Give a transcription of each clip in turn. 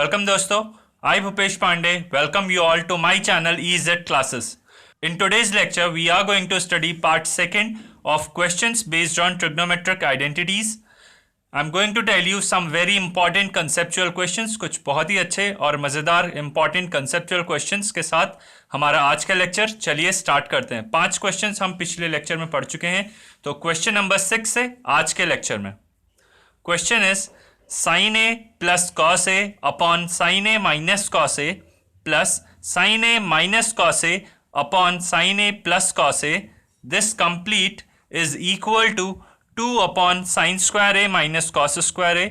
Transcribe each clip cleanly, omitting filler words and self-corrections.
Welcome दोस्तों, I Bhupesh Pandey welcome you all to my channel EZ Classes. In today's lecture, we are going to study part second of questions based on trigonometric identities. I'm going to tell you some very important conceptual questions, कुछ बहुत ही अच्छे और मज़ेदार important conceptual questions के साथ हमारा आज का लेक्चर चलिए स्टार्ट करते हैं। 5 क्वेश्चंस हम पिछले लेक्चर में पढ़ चुके हैं, तो क्वेश्चन नंबर 6 से आज के लेक्चर में question is sin a plus cos a upon sin a minus cos a plus sin a minus cos a upon sin a plus cos a. This complete is equal to 2 upon sin square a minus cos square a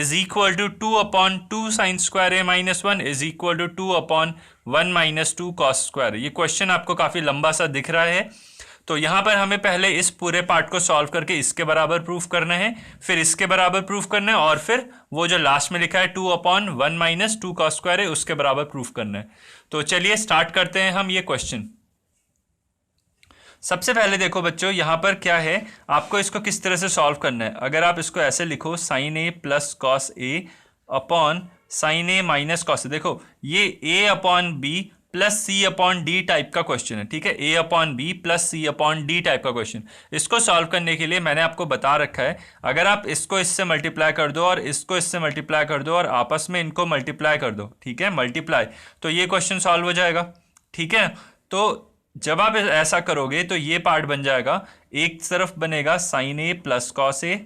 is equal to 2 upon 2 sin square a minus 1 is equal to 2 upon 1 minus 2 cos square. ये question आपको काफ़ी लंबा सा दिख रहा है, तो यहाँ पर हमें पहले इस पूरे पार्ट को सॉल्व करके इसके बराबर प्रूफ करना है, फिर इसके बराबर प्रूफ करना है और फिर वो जो लास्ट में लिखा है 2 अपॉन 1 माइनस 2 कॉस स्क्वायर है उसके बराबर प्रूफ करना है। तो चलिए स्टार्ट करते हैं हम ये क्वेश्चन। सबसे पहले देखो बच्चों, यहाँ पर क्या है, आपको इसको किस तरह से सॉल्व करना है। अगर आप इसको ऐसे लिखो sign A plus cos A upon sine A minus cos ए, देखो ये ए अपॉन बी प्लस सी अपॉन डी टाइप का क्वेश्चन है, ठीक है, ए अपॉन बी प्लस सी अपॉन डी टाइप का क्वेश्चन। इसको सॉल्व करने के लिए मैंने आपको बता रखा है, अगर आप इसको इससे मल्टीप्लाई कर दो और इसको इससे मल्टीप्लाई कर दो और आपस में इनको मल्टीप्लाई कर दो, ठीक है, मल्टीप्लाई, तो ये क्वेश्चन सॉल्व हो जाएगा, ठीक है। तो जब आप ऐसा करोगे तो ये पार्ट बन जाएगा, एक तरफ बनेगा साइन ए प्लस कॉस ए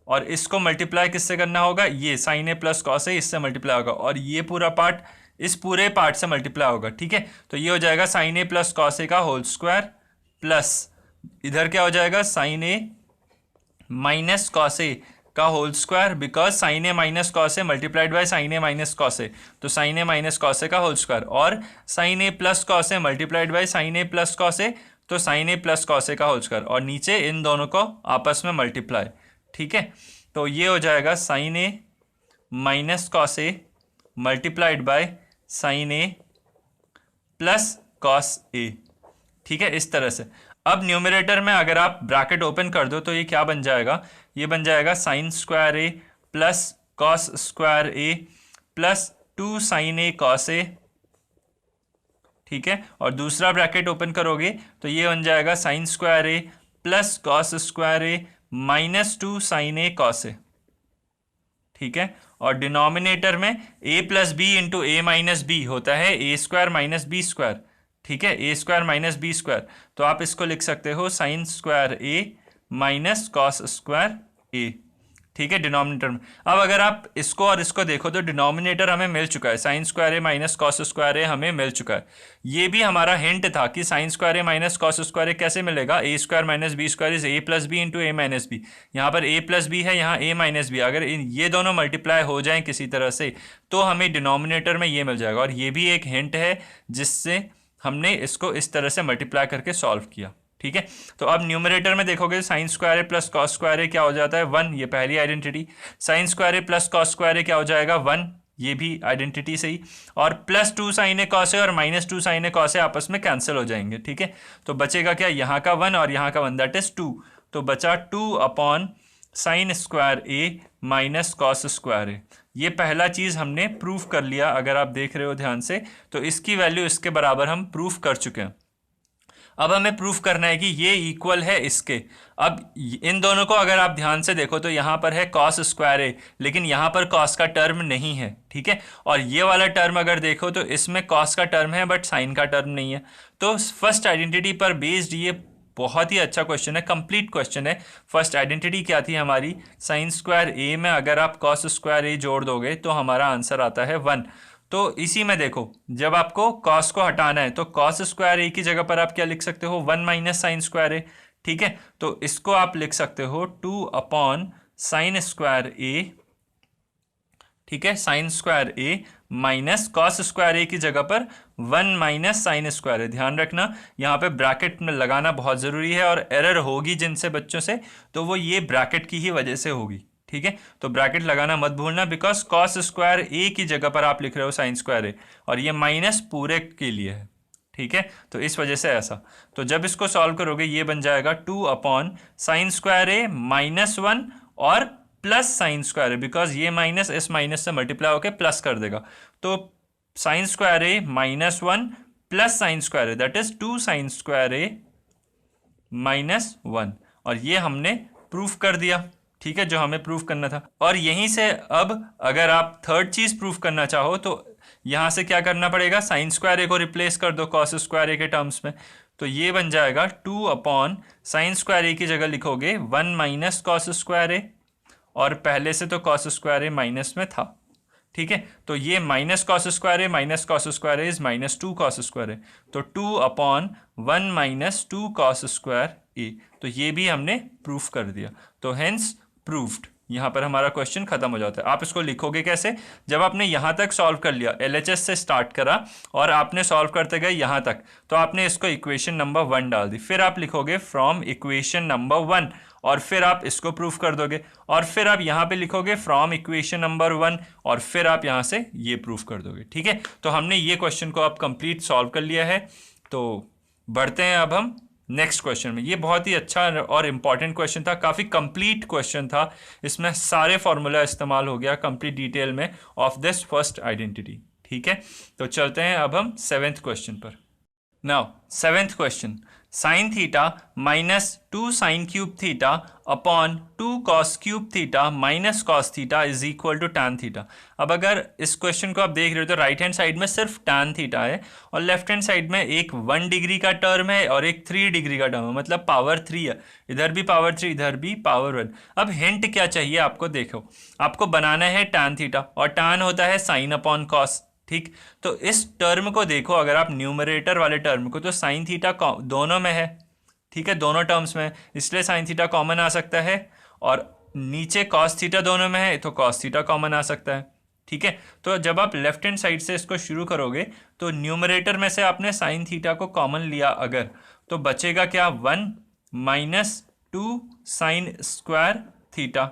और इसको मल्टीप्लाई किससे करना होगा, ये साइन ए प्लस कॉस ए इससे मल्टीप्लाई होगा और ये पूरा पार्ट इस पूरे पार्ट से मल्टीप्लाई होगा, ठीक है। तो ये हो जाएगा sine A plus cos A का होल स्क्वायर प्लस इधर क्या हो जाएगा sine A minus cos A का whole square, because sine A minus cos A multiplied by sine A minus cos A, तो sine A minus cos A का whole square और sine A plus cos A multiplied by sine A plus cos A, तो sine A plus cos A का whole square और नीचे इन दोनों को आपस में मल्टीप्लाई, ठीक है। तो ये हो जाएगा sine A minus cos A multiplied by sine A plus cos A, ठीक है, इस तरह से। अब न्यूमरेटर में अगर आप ब्रैकेट ओपन कर दो तो ये क्या बन जाएगा, ये बन जाएगा sine square A plus cos square A plus 2 sine A cos A, ठीक है, और दूसरा ब्रैकेट ओपन करोगे तो ये बन जाएगा sine square A plus cos square A minus 2 sine A cos A, ठीक है। और डिनोमिनेटर में a plus B into A minus B होता है A square minus B square, ठीक है, A square minus B square, तो आप इसको लिख सकते हो sine square A minus cos square A, ठीक है, डिनोमिनेटर में। अब अगर आप इसको और इसको देखो तो डिनोमिनेटर हमें मिल चुका है, sign square A minus cos square ए हमें मिल चुका है। ये भी हमारा हिंट था कि sine square A minus cos square A कैसे मिलेगा, A square minus B square is A plus B into A minus B. यहाँ पर ए प्लस बी है, यहाँ ए माइनस बी, अगर ये दोनों मल्टीप्लाई हो जाएं किसी तरह से तो हमें डिनोमिनेटर में ये मिल जाएगा। और ये भी एक हिंट है जिससे हमने इसको इस तरह से मल्टीप्लाई करके सॉल्व किया, ठीक है। तो अब न्यूमरेटर में देखोगे sign square A plus cos square ए क्या हो जाता है 1, ये पहली identity. Sign square A plus cos square ए क्या हो जाएगा 1, ये भी आइडेंटिटी सही। और प्लस 2 साइन ए कॉस ए और माइनस 2 साइन ए कॉस ए आपस में कैंसिल हो जाएंगे, ठीक है। तो बचेगा क्या, यहाँ का 1 और यहाँ का 1, दैट इज 2, तो बचा 2 upon sine square A minus cos square ए। ये पहला चीज़ हमने प्रूफ कर लिया, अगर आप देख रहे हो ध्यान से, तो इसकी वैल्यू इसके बराबर हम प्रूफ कर चुके हैं। अब हमें प्रूफ करना है कि ये इक्वल है इसके। अब इन दोनों को अगर आप ध्यान से देखो तो यहाँ पर है कॉस स्क्वायर ए, लेकिन यहाँ पर कॉस का टर्म नहीं है, ठीक है। और ये वाला टर्म अगर देखो तो इसमें कॉस का टर्म है बट साइन का टर्म नहीं है। तो फर्स्ट आइडेंटिटी पर बेस्ड ये बहुत ही अच्छा क्वेश्चन है, कंप्लीट क्वेश्चन है। फर्स्ट आइडेंटिटी क्या थी हमारी, साइन स्क्वायर ए में अगर आप कॉस स्क्वायर ए जोड़ दोगे तो हमारा आंसर आता है 1। तो इसी में देखो, जब आपको कॉस को हटाना है तो कॉस स्क्वायर ए की जगह पर आप क्या लिख सकते हो 1 माइनस साइन स्क्वायर ए, ठीक है। तो इसको आप लिख सकते हो 2 अपॉन साइन स्क्वायर ए, ठीक है, sign square A minus cos square ए की जगह पर 1 माइनस साइन स्क्वायर ए। ध्यान रखना यहाँ पे ब्रैकेट में लगाना बहुत ज़रूरी है, और एरर होगी जिनसे बच्चों से तो वो ये ब्रैकेट की ही वजह से होगी, ठीक है। तो ब्रैकेट लगाना मत भूलना, बिकॉज कॉस स्क्वायर ए की जगह पर आप लिख रहे हो साइन स्क्वायर ए और ये माइनस पूरे के लिए है, ठीक है। तो इस वजह से ऐसा, तो जब इसको सॉल्व करोगे ये बन जाएगा 2 upon sine square A minus 1 और plus sine square A, because ये माइनस इस माइनस से मल्टीप्लाई होकर प्लस कर देगा, तो sine square A -1 plus sine square A, that is 2 sine square A -1, और ये हमने प्रूफ कर दिया। ठीक है, जो हमें प्रूफ करना था। और यहीं से अब अगर आप थर्ड चीज प्रूफ करना चाहो तो यहां से क्या करना पड़ेगा, साइन स्क्वायर ए को रिप्लेस कर दो कॉस स्क्वायर ए के टर्म्स में, तो ये बन जाएगा 2 अपॉन साइन स्क्वायर ए की जगह लिखोगे 1 माइनस कॉस स्क्वायर ए, और पहले से तो कॉस स्क्वायर ए माइनस में था। ठीक है, तो ये minus cos square A minus cos square A is -2 cos square A, तो 2 upon 1 minus 2 cos square A, तो ये भी हमने प्रूफ कर दिया, तो हेंस प्रूफ्ड। यहाँ पर हमारा क्वेश्चन खत्म हो जाता है। आप इसको लिखोगे कैसे, जब आपने यहाँ तक सॉल्व कर लिया, एलएचएस से स्टार्ट करा और आपने सॉल्व करते गए यहाँ तक, तो आपने इसको इक्वेशन नंबर 1 डाल दी, फिर आप लिखोगे फ्रॉम इक्वेशन नंबर 1, और फिर आप इसको प्रूफ कर दोगे, और फिर आप यहाँ पे लिखोगे फ्रॉम इक्वेशन नंबर 1, और फिर आप यहाँ से ये प्रूफ कर दोगे। ठीक है, तो हमने ये क्वेश्चन को अब कंप्लीट सॉल्व कर लिया है। तो बढ़ते हैं अब हम नेक्स्ट क्वेश्चन में। ये बहुत ही अच्छा और इम्पॉर्टेंट क्वेश्चन था, काफ़ी कंप्लीट क्वेश्चन था, इसमें सारे फॉर्मूला इस्तेमाल हो गया कंप्लीट डिटेल में ऑफ दिस फर्स्ट आइडेंटिटी। ठीक है, तो चलते हैं अब हम 7th क्वेश्चन पर। Now 7th question, sine theta -2 sine cube theta upon 2 cos cube theta minus cos theta is equal to tan theta. अब अगर इस क्वेश्चन को आप देख रहे हो तो राइट हैंड साइड में सिर्फ टैन थीटा है, और लेफ्ट हैंड साइड में एक 1 डिग्री का टर्म है और एक 3 डिग्री का टर्म है, मतलब पावर 3 है, इधर भी पावर 3 इधर भी पावर 1। अब हिंट क्या चाहिए आपको, देखो आपको बनाना है टैन थीटा, और टैन होता है साइन अपॉन कॉस। ठीक, तो इस टर्म को देखो, अगर आप न्यूमरेटर वाले टर्म को, तो साइन थीटा दोनों में है। ठीक है, दोनों टर्म्स में, इसलिए साइन थीटा कॉमन आ सकता है, और नीचे कॉस थीटा दोनों में है तो कॉस थीटा कॉमन आ सकता है। ठीक है, तो जब आप लेफ्ट हैंड साइड से इसको शुरू करोगे तो न्यूमरेटर में से आपने साइन थीटा को कॉमन लिया अगर, तो बचेगा क्या, 1 माइनस 2 साइन स्क्वायर थीटा।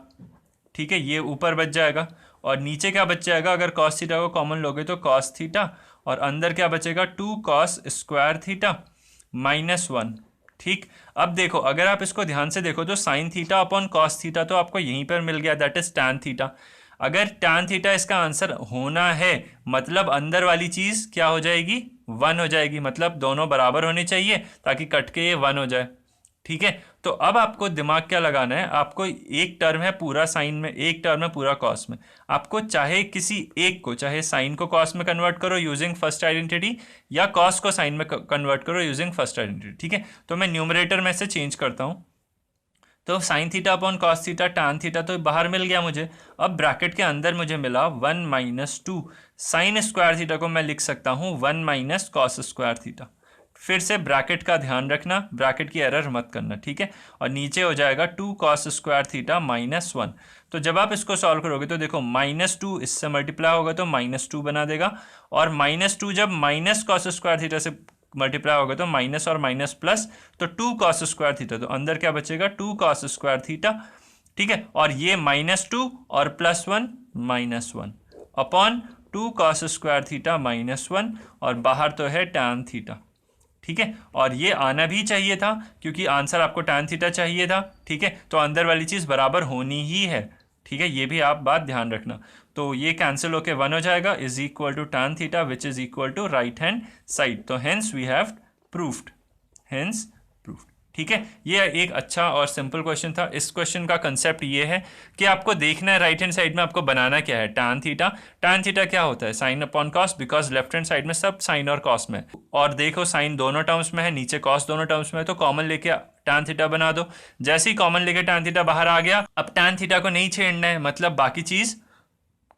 ठीक है, ये ऊपर बच जाएगा, और नीचे क्या बच जाएगा, अगर कॉस थीटा को कॉमन लोगे तो कॉस थीटा, और अंदर क्या बचेगा, 2 कॉस स्क्वायर थीटा -1। ठीक, अब देखो अगर आप इसको ध्यान से देखो तो sine theta upon cos theta तो आपको यहीं पर मिल गया, दैट इज टैन थीटा। अगर टैन थीटा इसका आंसर होना है, मतलब अंदर वाली चीज़ क्या हो जाएगी, 1 हो जाएगी, मतलब दोनों बराबर होने चाहिए ताकि कट के ये 1 हो जाए। ठीक है, तो अब आपको दिमाग क्या लगाना है, आपको एक टर्म है पूरा साइन में, एक टर्म है पूरा कॉस में, आपको चाहे किसी एक को, चाहे साइन को कॉस में कन्वर्ट करो यूजिंग फर्स्ट आइडेंटिटी, या कॉस को साइन में कन्वर्ट करो यूजिंग फर्स्ट आइडेंटिटी। ठीक है, तो मैं न्यूमरेटर में से चेंज करता हूँ, तो sine theta upon cos theta tan theta तो बाहर मिल गया मुझे। अब ब्रैकेट के अंदर मुझे मिला 1 माइनस 2 साइन स्क्वायर थीटा को मैं लिख सकता हूँ 1 माइनस कॉस स्क्वायर थीटा। फिर से ब्रैकेट का ध्यान रखना, ब्रैकेट की एरर मत करना। ठीक है, और नीचे हो जाएगा 2 कॉस स्क्वायर थीटा -1। तो जब आप इसको सॉल्व करोगे तो देखो -2 इससे मल्टीप्लाई होगा तो -2 बना देगा, और -2 जब माइनस कॉस स्क्वायर थीटा से मल्टीप्लाई होगा तो माइनस और माइनस प्लस, तो 2 कॉस स्क्वायर थीटा, तो अंदर क्या बचेगा 2 कॉस स्क्वायर थीटा। ठीक है, और ये -2 और +1 -1 अपॉन 2 कॉस स्क्वायर थीटा -1, और बाहर तो है टैन थीटा। ठीक है, और ये आना भी चाहिए था क्योंकि आंसर आपको टैन थीटा चाहिए था। ठीक है, तो अंदर वाली चीज़ बराबर होनी ही है। ठीक है, ये भी आप बात ध्यान रखना। तो ये कैंसिल होके 1 हो जाएगा, is equal to tan theta which is equal to right hand side. तो hence we have proofed, hence proofed. ठीक है, ये एक अच्छा और सिंपल क्वेश्चन था। इस क्वेश्चन का कंसेप्ट ये है कि आपको देखना है राइट हैंड साइड में आपको बनाना क्या है, टैन थीटा। टैन थीटा क्या होता है, sine upon cos, because left hand side में सब साइन और कॉस में, और देखो साइन दोनों टर्म्स में है, नीचे कॉस दोनों टर्म्स में है, तो कॉमन लेके टैन थीटा बना दो। जैसे ही कॉमन लेके टैन थीटा बाहर आ गया, अब टैन थीटा को नहीं छेड़ना है, मतलब बाकी चीज़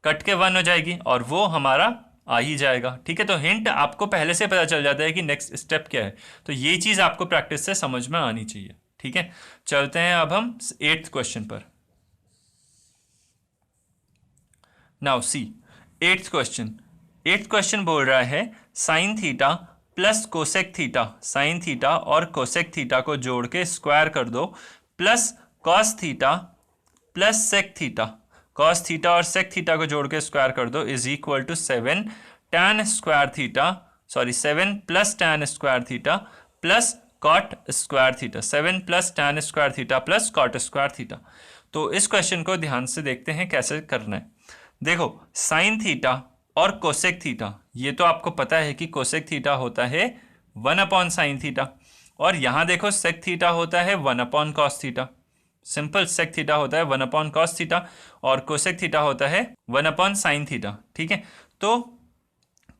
कट के 1 हो जाएगी और वो हमारा आ ही जाएगा। ठीक है, तो हिंट आपको पहले से पता चल जाता है कि नेक्स्ट स्टेप क्या है, तो ये चीज़ आपको प्रैक्टिस से समझ में आनी चाहिए। ठीक है, चलते हैं अब हम 8th क्वेश्चन पर। नाउ सी 8th क्वेश्चन बोल रहा है sine theta plus cosec theta, sine theta और कोसेक थीटा को जोड़ के स्क्वायर कर दो, plus cos theta plus sec theta, cos theta और सेक थीटा को जोड़ के स्क्वायर कर दो, is equal to 7 tan square theta, sorry 7 plus tan square theta plus cot square theta, 7 plus tan square theta plus cot square theta. तो इस question को ध्यान से देखते हैं कैसे करना है। देखो साइन थीटा और कोसेक थीटा, ये तो आपको पता है कि कोसेक थीटा होता है 1/sin थीटा, और यहाँ देखो सेक थीटा होता है 1/cos theta. Simple, sec theta होता है 1/cos थीटा और कोसेक थीटा होता है 1/sin थीटा। ठीक है, तो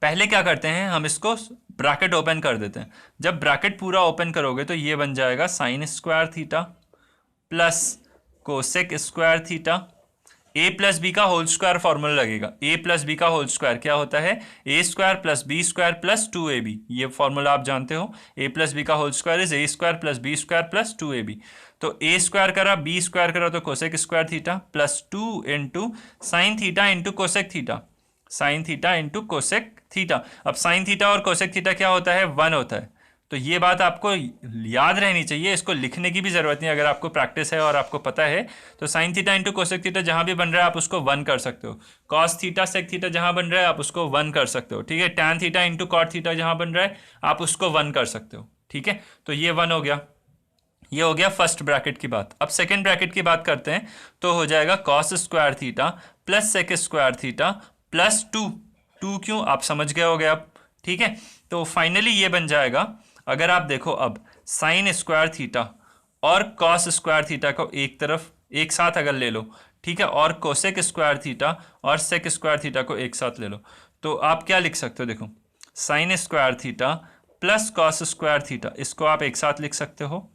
पहले क्या करते हैं, हम इसको ब्रैकेट ओपन कर देते हैं। जब ब्रैकेट पूरा ओपन करोगे तो ये बन जाएगा sine square theta plus cosec square theta, a plus B का होल स्क्वायर फॉर्मूला लगेगा। a प्लस बी का होल स्क्वायर क्या होता है, a square plus B square plus 2ab, ये फॉर्मूला आप जानते हो। a प्लस बी का whole square is a square plus B square plus 2ab। तो a स्क्वायर करा, b स्क्वायर करा, तो cosec square theta plus 2 into sine theta into cosec theta, sine theta into cosec theta. अब sign theta और cosec theta क्या होता है, 1 होता है। तो ये बात आपको याद रहनी चाहिए, इसको लिखने की भी ज़रूरत नहीं। अगर आपको प्रैक्टिस है और आपको पता है तो sign theta into cosec theta जहाँ भी बन रहा है आप उसको 1 कर सकते हो। कॉस थीटा सेक थीटा जहाँ बन रहा है आप उसको 1 कर सकते हो। ठीक है, tan theta into cot theta जहाँ बन रहा है आप उसको 1 कर सकते हो। ठीक है, तो ये 1 हो गया। ये हो गया फर्स्ट ब्रैकेट की बात। अब सेकेंड ब्रैकेट की बात करते हैं, तो हो जाएगा cos square theta plus sec square theta plus 2 क्यों, आप समझ गए हो गए अब। ठीक है, तो फाइनली ये बन जाएगा, अगर आप देखो अब साइन स्क्वायर थीटा और कॉस स्क्वायर थीटा को एक तरफ एक साथ अगर ले लो, ठीक है, और कोसेक स्क्वायर थीटा और सेक स्क्वायर थीटा को एक साथ ले लो, तो आप क्या लिख सकते हो, देखो sine square theta plus cos square theta, इसको आप एक साथ लिख सकते हो।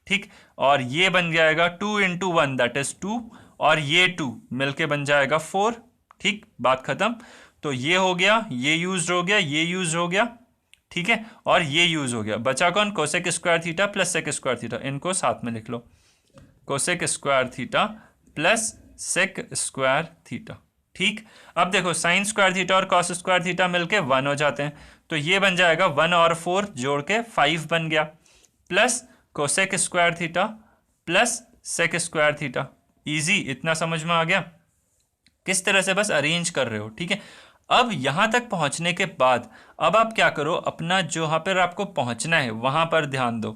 ठीक, और ये बन जाएगा 2 इंटू 1 दैट इज 2, और ये 2 मिलके बन जाएगा 4। ठीक, बात खत्म। तो ये हो गया, ये यूज हो गया, ये यूज हो गया। ठीक है, और ये यूज हो गया, बचा कौन, cosec square theta plus sec square theta, इनको साथ में लिख लो, cosec square theta plus sec square theta. ठीक, अब देखो साइन स्क्वायर थीटा और कॉस स्क्वायर थीटा मिलके 1 हो जाते हैं, तो ये बन जाएगा 1 और 4 जोड़ के 5 बन गया, plus cosec square theta plus sec square theta. Easy, इतना समझ में आ गया किस तरह से बस अरेंज कर रहे हो। ठीक है, अब यहां तक पहुंचने के बाद अब आप क्या करो, अपना जहां पर आपको पहुंचना है वहां पर ध्यान दो।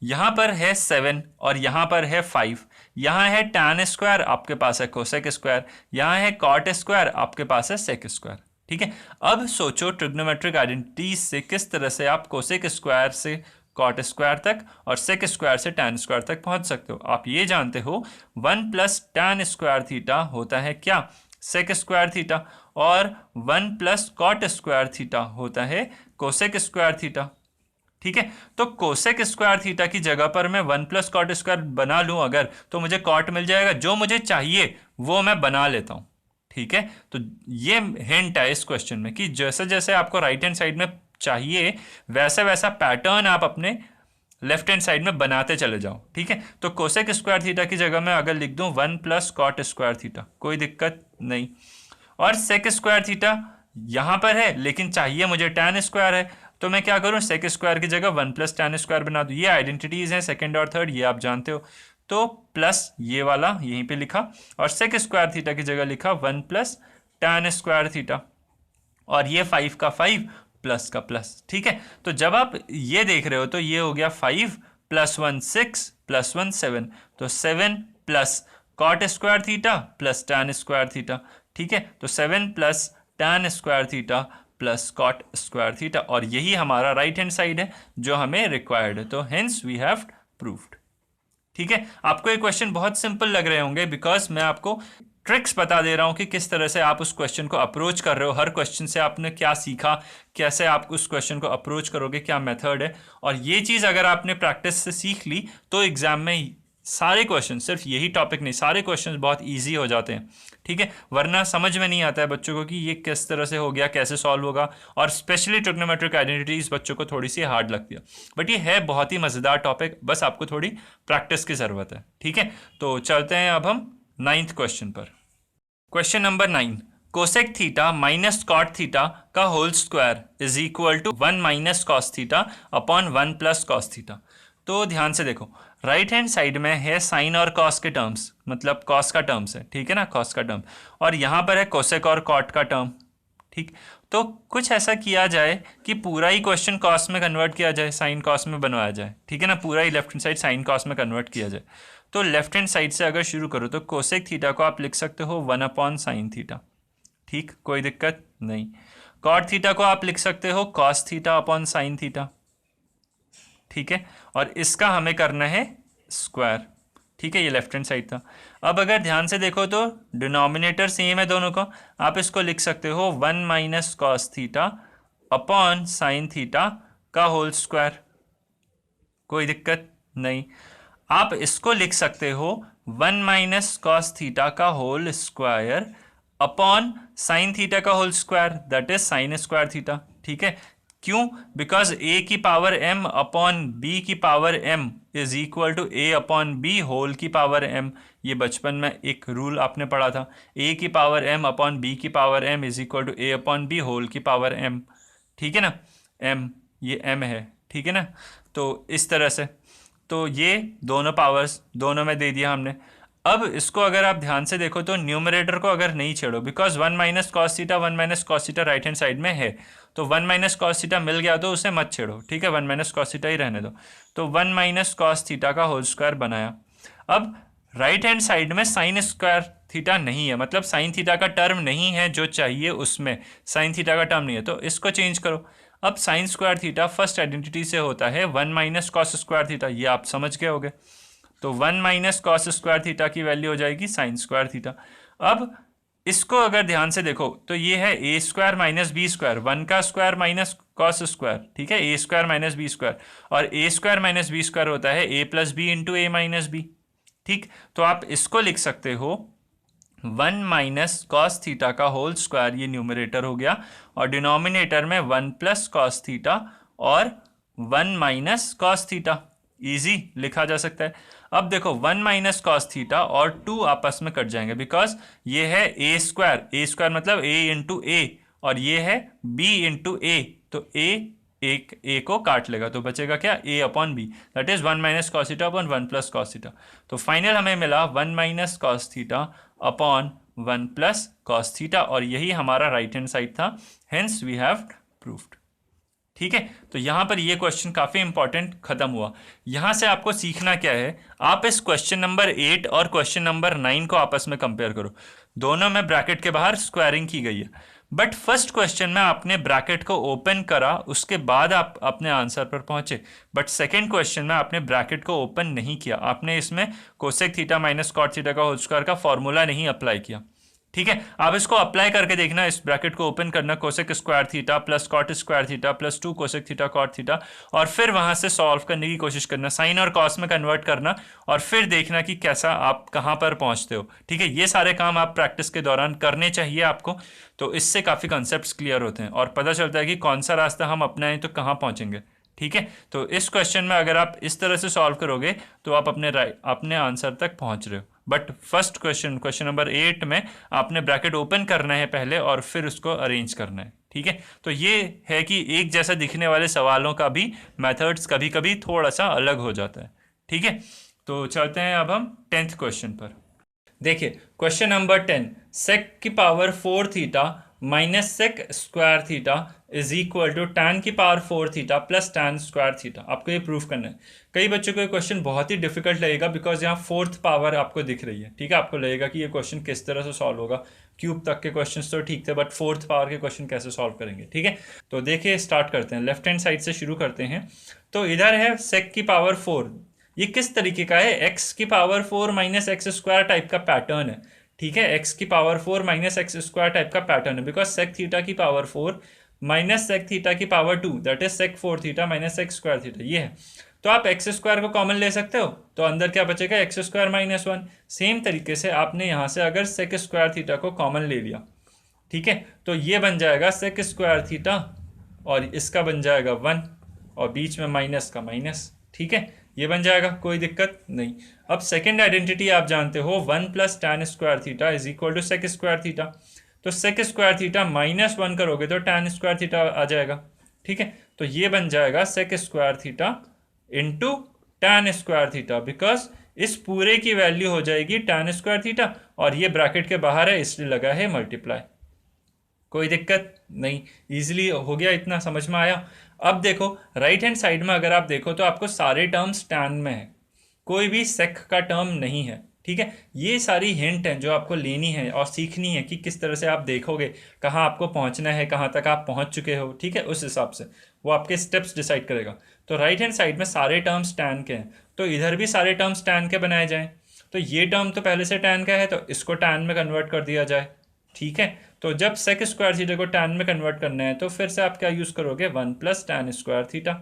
यहां पर है 7 और यहां पर है 5, यहां है टैन स्क्वायर, आपके पास है कोसेक स्क्वायर, यहां है कॉट स्क्वायर, आपके पास है सेक स्क्वायर। ठीक है, अब सोचो ट्रिग्नोमेट्रिक आइडेंटिटीज से किस तरह से आप कोसेक स्क्वायर से कॉट स्क्वायर तक और सेक स्क्वायर से टैन स्क्वायर तक पहुंच सकते हो। आप ये जानते हो 1 प्लस टैन स्क्वायर थीटा होता है क्या, सेक स्क्वायर थीटा, और 1 प्लस कॉट स्क्वायर थीटा होता है कोसेक स्क्वायर थीटा। ठीक है, तो कोसेक स्क्वायर थीटा की जगह पर मैं 1 प्लस कॉट स्क्वायर बना लूं अगर, तो मुझे कॉट मिल जाएगा, जो मुझे चाहिए वो मैं बना लेता हूं। ठीक है, तो ये हिंट है इस क्वेश्चन में कि जैसे जैसे आपको राइट हैंड साइड में चाहिए वैसा वैसा पैटर्न आप अपने लेफ्ट हैंड साइड में बनाते चले जाओ। ठीक है, तो कोसेक स्क्वायर थीटा की जगह मैं अगर लिख दूं 1 प्लस कॉट स्क्वायर थीटा, कोई दिक्कत नहीं, और सेक स्क्वायर थीटा यहां पर है लेकिन चाहिए मुझे टैन स्क्वायर है, तो मैं क्या करूं, सेक स्क्वायर की जगह 1 प्लस टैन स्क्वायर बना दूं। ये आइडेंटिटीज हैं सेकंड और थर्ड, ये आप जानते हो, तो प्लस ये वाला यहीं पे लिखा, और सेक स्क्वायर थीटा की जगह लिखा 1 प्लस टैन स्क्वायर थीटा, और ये 5 का 5 प्लस का प्लस। ठीक है, तो जब आप ये देख रहे हो तो ये हो गया 5 प्लस 1 6 प्लस 1 7, तो 7 plus cot square theta plus tan square theta. ठीक है, तो 7 plus tan square theta plus cot square theta, और यही हमारा राइट हैंड साइड है जो हमें रिक्वायर्ड है, तो हेंस वी हैव प्रूव्ड। ठीक है, आपको ये क्वेश्चन बहुत सिंपल लग रहे होंगे बिकॉज मैं आपको ट्रिक्स बता दे रहा हूं कि किस तरह से आप उस क्वेश्चन को अप्रोच कर रहे हो, हर क्वेश्चन से आपने क्या सीखा, कैसे आप उस क्वेश्चन को अप्रोच करोगे, क्या मेथड है, और ये चीज़ अगर आपने प्रैक्टिस से सीख ली तो एग्जाम में सारे क्वेश्चन, सिर्फ यही टॉपिक नहीं, सारे क्वेश्चन बहुत ईजी हो जाते हैं। ठीक है, वरना समझ में नहीं आता है बच्चों को कि ये किस तरह से हो गया, कैसे सॉल्व होगा, और स्पेशली ट्रिग्नोमेट्रिक आइडेंटिटीज बच्चों को थोड़ी सी हार्ड लगती है, बट ये है बहुत ही मज़ेदार टॉपिक, बस आपको थोड़ी प्रैक्टिस की ज़रूरत है। ठीक है, तो चलते हैं अब हम 9th क्वेश्चन पर। Question number 9, cosec theta minus cot theta का whole square is equal to 1 minus cos theta upon 1 plus cos theta. तो ध्यान से देखो, राइट हैंड साइड में है साइन और कॉस के टर्म्स, मतलब कॉस का टर्म्स है, ठीक है ना, कॉस का टर्म, और यहाँ पर है कोसेक और कॉट का टर्म। ठीक। तो कुछ ऐसा किया जाए कि पूरा ही क्वेश्चन कॉस में कन्वर्ट किया जाए, साइन कॉस में बनवाया जाए, ठीक है ना, पूरा ही left hand side sine cos में कन्वर्ट किया जाए। तो लेफ्ट हैंड साइड से अगर शुरू करो तो कोसेक थीटा को आप लिख सकते हो 1/sin थीटा, ठीक, कोई दिक्कत नहीं। कॉट थीटा को आप लिख सकते हो cos theta upon sine theta, ठीक है, और इसका हमें करना है स्क्वायर, ठीक है, ये लेफ्ट हैंड साइड था। अब अगर ध्यान से देखो तो डिनोमिनेटर सेम है दोनों का, आप इसको लिख सकते हो 1 - cos theta upon sine theta का होल स्क्वायर, कोई दिक्कत नहीं। आप इसको लिख सकते हो 1 - कॉस थीटा का whole square upon sine theta का whole square, that is sine square theta, ठीक है। क्यों? बिकॉज ए की पावर m अपॉन बी की power m is equal to A upon B whole की पावर m। ये बचपन में एक रूल आपने पढ़ा था, a की पावर m अपॉन b की power m is equal to A upon B whole की पावर m, ठीक है ना, m, ये m है, ठीक है ना। तो इस तरह से, तो ये दोनों पावर्स दोनों में दे दिया हमने। अब इसको अगर आप ध्यान से देखो तो न्यूमरेटर को अगर नहीं छेड़ो, because 1 - cos theta 1 - cos theta right hand side में है, तो 1 - कॉस थीटा मिल गया तो उसे मत छेड़ो, ठीक है, 1 - कॉस थीटा ही रहने दो। तो 1 - कॉस थीटा का होल स्क्वायर बनाया। अब राइट हैंड साइड में साइन स्क्वायर थीटा नहीं है, मतलब साइन थीटा का टर्म नहीं है जो चाहिए, उसमें साइन थीटा का टर्म नहीं है, तो इसको चेंज करो। अब sign square theta first identity से होता है 1 - कॉस स्क्वायर थीटा, ये आप समझ गए होगे। तो 1 - कॉस स्क्वायर थीटा की वैल्यू हो जाएगी साइन स्क्वायर थीटा। अब इसको अगर ध्यान से देखो तो ये है A square minus B square, 1 का स्क्वायर माइनस कॉस स्क्वायर, ठीक है, A square minus B square, और ए स्क्वायर माइनस बी स्क्वायर होता है ए plus B into A minus B, ठीक। तो आप इसको लिख सकते हो 1 - कॉस थीटा का होल स्क्वायर, ये न्यूमरेटर हो गया, और डिनोमिनेटर में 1 + कॉस थीटा और 1 - कॉस थीटा, इजी लिखा जा सकता है। अब देखो 1 - कॉस थीटा और 2 आपस में कट जाएंगे, बिकॉज ये है ए स्क्वायर मतलब ए इंटू ए, और ये है बी इंटू ए, तो ए को काट लेगा, तो बचेगा क्या, A upon B, that is 1 - cos theta upon 1 + cos theta. तो फाइनल हमें मिला 1 - cos theta upon 1 + cos theta, और यही हमारा राइट हैंड साइड था, हेंस वी हैव प्रूव्ड, ठीक है। तो यहां पर ये क्वेश्चन काफी इंपॉर्टेंट खत्म हुआ। यहां से आपको सीखना क्या है, आप इस क्वेश्चन नंबर 8 और क्वेश्चन नंबर 9 को आपस में कंपेयर करो, दोनों में ब्रैकेट के बाहर स्क्वायरिंग की गई है, बट फर्स्ट क्वेश्चन में आपने ब्रैकेट को ओपन करा, उसके बाद आप अपने आंसर पर पहुंचे, बट सेकंड क्वेश्चन में आपने ब्रैकेट को ओपन नहीं किया, आपने इसमें cosec theta minus cot theta का होल स्क्वायर का फॉर्मूला नहीं अप्लाई किया, ठीक है। आप इसको अप्लाई करके देखना, इस ब्रैकेट को ओपन करना, cosec square theta plus cot square theta plus 2 cosec theta cot theta, और फिर वहां से सॉल्व करने की कोशिश करना, साइन और कॉस में कन्वर्ट करना, और फिर देखना कि कैसा आप कहां पर पहुंचते हो, ठीक है। ये सारे काम आप प्रैक्टिस के दौरान करने चाहिए आपको, तो इससे काफ़ी कॉन्सेप्ट्स क्लियर होते हैं और पता चलता है कि कौन सा रास्ता हम अपनाएं तो कहाँ पहुंचेंगे, ठीक है। तो इस क्वेश्चन में अगर आप इस तरह से सॉल्व करोगे तो आप अपने आंसर तक पहुंच रहे हो, बट फर्स्ट क्वेश्चन नंबर 8 में आपने ब्रैकेट ओपन करना है पहले और फिर उसको अरेंज करना है, ठीक है। तो ये है कि एक जैसा दिखने वाले सवालों का भी मेथड्स कभी कभी थोड़ा सा अलग हो जाता है, ठीक है। तो चलते हैं अब हम 10th क्वेश्चन पर। देखिए क्वेश्चन नंबर 10, सेक की power 4 theta minus sec square theta is equal to tan की power 4 theta plus tan square theta, आपको ये प्रूफ करना है। कई बच्चों को ये क्वेश्चन बहुत ही डिफिकल्ट लगेगा, बिकॉज यहाँ 4th पावर आपको दिख रही है, ठीक है। आपको लगेगा कि ये क्वेश्चन किस तरह से सॉल्व होगा, क्यूब तक के क्वेश्चन तो ठीक थे, बट 4th पावर के क्वेश्चन कैसे सॉल्व करेंगे, ठीक है। तो देखिए स्टार्ट करते हैं, लेफ्ट हैंड साइड से शुरू करते हैं। तो इधर है सेक की पावर 4, ये किस तरीके का है, एक्स की power 4 minus X square type का पैटर्न है, ठीक है। एक्स की power 4 minus X square type का पैटर्न है, बिकॉज सेक थीटा की पावर 4 माइनस सेक थीटा की power 2, that is sec 4 theta minus sec square theta, ये है। तो आप एक्स स्क्वायर को कॉमन ले सकते हो, तो अंदर क्या बचेगा, एक्स स्क्वायर माइनस 1। सेम तरीके से आपने यहाँ से अगर सेक स्क्वायर थीटा को कॉमन ले लिया, ठीक है, तो ये बन जाएगा सेक स्क्वायर थीटा और इसका बन जाएगा 1 और बीच में माइनस का माइनस, ठीक है, ये बन जाएगा, कोई दिक्कत नहीं। अब सेकंड आइडेंटिटी आप जानते हो 1 plus tan square theta is equal to sec square theta, तो सेक स्क्वायर थीटा माइनस 1 करोगे तो टैन स्क्वायर थीटा आ जाएगा, ठीक है। तो ये बन जाएगा sec square theta into tan square theta, because इस पूरे की वैल्यू हो जाएगी टैन स्क्वायर थीटा, और ये ब्रैकेट के बाहर है इसलिए लगा है मल्टीप्लाई, कोई दिक्कत नहीं, इजीली हो गया, इतना समझ में आया। अब देखो राइट हैंड साइड में अगर आप देखो तो आपको सारे टर्म्स टैन में है, कोई भी सेक का टर्म नहीं है, ठीक है। ये सारी हिंट हैं जो आपको लेनी है और सीखनी है कि किस तरह से आप देखोगे, कहाँ आपको पहुँचना है, कहाँ तक आप पहुँच चुके हो, ठीक है। उस हिसाब से वो आपके स्टेप्स डिसाइड करेगा। तो राइट हैंड साइड में सारे टर्म्स टैन के हैं, तो इधर भी सारे टर्म्स टैन के बनाए जाएं। तो ये टर्म तो पहले से टैन का है, तो इसको टैन में कन्वर्ट कर दिया जाए, ठीक है। तो जब सेक स्क्वायर थीटा को टैन में कन्वर्ट करना है तो फिर से आप क्या यूज़ करोगे, 1 प्लस टैन स्क्वायर थीटा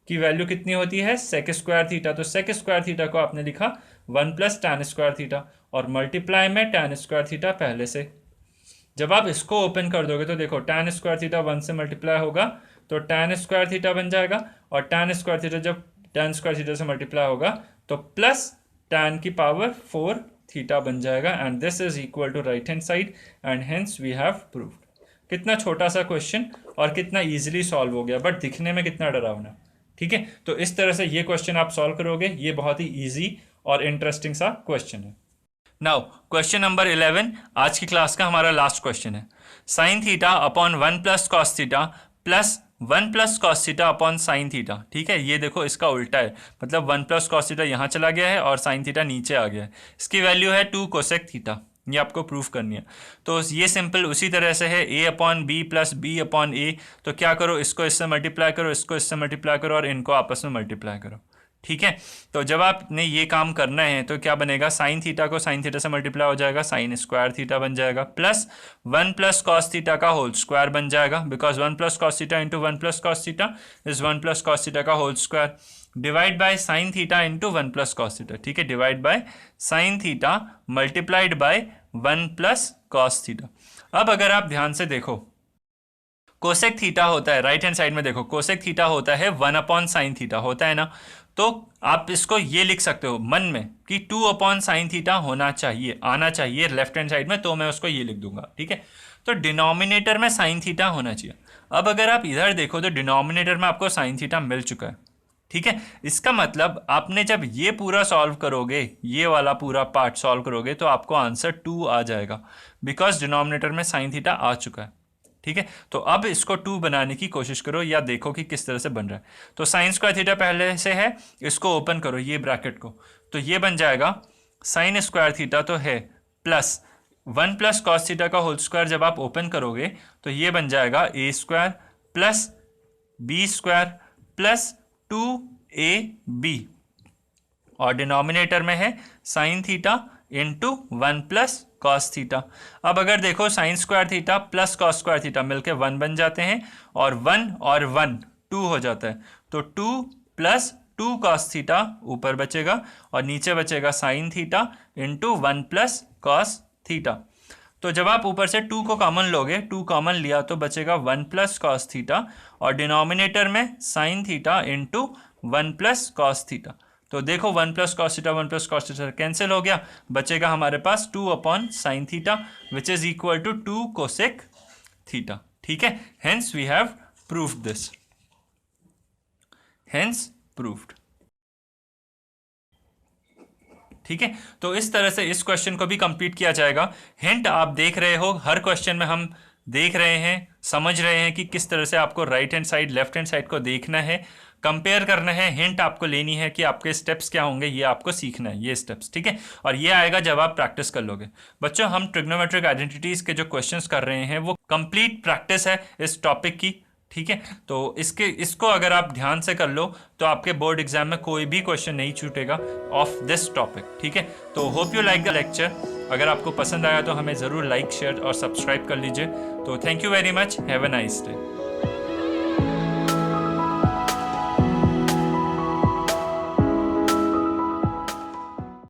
की वैल्यू कितनी होती है, सेक स्क्वायर थीटा। तो सेक स्क्वायर थीटा को आपने लिखा 1 प्लस टैन स्क्वायर थीटा और मल्टीप्लाई में टैन स्क्वायर थीटा पहले से। जब आप इसको ओपन कर दोगे तो देखो टैन स्क्वायर थीटा 1 से मल्टीप्लाई होगा तो टैन स्क्वायर थीटा बन जाएगा, और टैन स्क्वायर थीटा जब टैन स्क्वायर थीटा से मल्टीप्लाई होगा तो प्लस टैन की पावर 4 थीटा बन जाएगा, and this is equal to right hand side, and hence we have proved. कितना छोटा सा क्वेश्चन और कितना इजीली सॉल्व हो गया, बट दिखने में कितना डरावना, ठीक है। तो इस तरह से ये क्वेश्चन आप सॉल्व करोगे, ये बहुत ही इजी और इंटरेस्टिंग सा क्वेश्चन है। नाउ क्वेश्चन नंबर 11 आज की क्लास का हमारा लास्ट क्वेश्चन है। Sine theta upon 1 plus cos theta plus 1 plus cos theta upon sine theta, ठीक है। ये देखो इसका उल्टा है, मतलब 1 प्लस कॉस थीटा यहाँ चला गया है और साइन थीटा नीचे आ गया है। इसकी वैल्यू है 2 कोसेक थीटा, ये आपको प्रूफ करनी है। तो ये सिंपल उसी तरह से है, a upon B plus B upon A. तो क्या करो, इसको इससे मल्टीप्लाई करो, इसको इससे मल्टीप्लाई करो और इनको आपस में मल्टीप्लाई करो, ठीक है। तो जब आपने ये काम करना है तो क्या बनेगा, साइन थीटा को साइन थीटा से मल्टीप्लाई हो जाएगा, साइन स्क्वायर थीटा बन जाएगा, प्लस 1 प्लस कॉस थीटा का होल स्क्वायर बन जाएगा, because 1 plus cos theta into 1 plus cos theta is 1 plus cos theta का whole square, divide by sine theta into 1 plus cos theta, ठीक है। Divide by sine theta multiplied by 1 plus cos theta. अब अगर आप ध्यान से देखो, cosec theta होता है, राइट हैंड साइड में देखो कोसेक थीटा होता है 1 अपॉन साइन थीटा होता है ना। तो आप इसको ये लिख सकते हो मन में कि 2 अपॉन साइन थीटा होना चाहिए, आना चाहिए लेफ्ट हैंड साइड में, तो मैं उसको ये लिख दूंगा, ठीक है। तो डिनोमिनेटर में साइन थीटा होना चाहिए। अब अगर आप इधर देखो तो डिनोमिनेटर में आपको साइन थीटा मिल चुका है, ठीक है। इसका मतलब आपने जब ये पूरा सॉल्व करोगे, ये वाला पूरा पार्ट सॉल्व करोगे तो आपको आंसर 2 आ जाएगा, बिकॉज डिनोमिनेटर में साइन थीटा आ चुका है, ठीक है। तो अब इसको 2 बनाने की कोशिश करो या देखो कि किस तरह से बन रहा है। तो साइन स्क्वायर थीटा पहले से है, इसको ओपन करो ये ब्रैकेट को, तो ये बन जाएगा साइन स्क्वायर थीटा तो है प्लस 1 प्लस कॉस थीटा का होल स्क्वायर, जब आप ओपन करोगे तो ये बन जाएगा A square plus B square plus 2ab, और डिनोमिनेटर में है sine theta into 1 plus cos theta. अब अगर देखो sine square theta plus cos square theta मिलके 1 बन जाते हैं, और 1 और 1 2 हो जाता है, तो 2 प्लस 2 कॉस थीटा ऊपर बचेगा और नीचे बचेगा sign theta into 1 plus cos theta. तो जब आप ऊपर से 2 को कॉमन लोगे, 2 कॉमन लिया तो बचेगा 1 प्लस कॉस थीटा, और डिनोमिनेटर में sine theta into 1 plus cos theta. तो देखो 1 plus cos theta 1 plus cos theta cancel हो गया, बचेगा हमारे पास 2 upon sine theta which is equal to 2 cosec theta, ठीक है। Hence we have proved this, hence proved, ठीक है। तो इस तरह से इस क्वेश्चन को भी कंप्लीट किया जाएगा। हिंट आप देख रहे हो, हर क्वेश्चन में हम देख रहे हैं, समझ रहे हैं कि किस तरह से आपको right hand side left hand side को देखना है, कंपेयर करना है, हिंट आपको लेनी है कि आपके स्टेप्स क्या होंगे, ये आपको सीखना है, ये स्टेप्स, ठीक है। और ये आएगा जब आप प्रैक्टिस कर लोगे। बच्चों हम ट्रिग्नोमेट्रिक आइडेंटिटीज के जो क्वेश्चंस कर रहे हैं वो कंप्लीट प्रैक्टिस है इस टॉपिक की, ठीक है। तो इसको अगर आप ध्यान से कर लो तो आपके बोर्ड एग्जाम में कोई भी क्वेश्चन नहीं छूटेगा ऑफ दिस टॉपिक, ठीक है। तो hope you like the lecture. अगर आपको पसंद आया तो हमें ज़रूर लाइक शेयर और सब्सक्राइब कर लीजिए। तो thank you very much, have a nice day.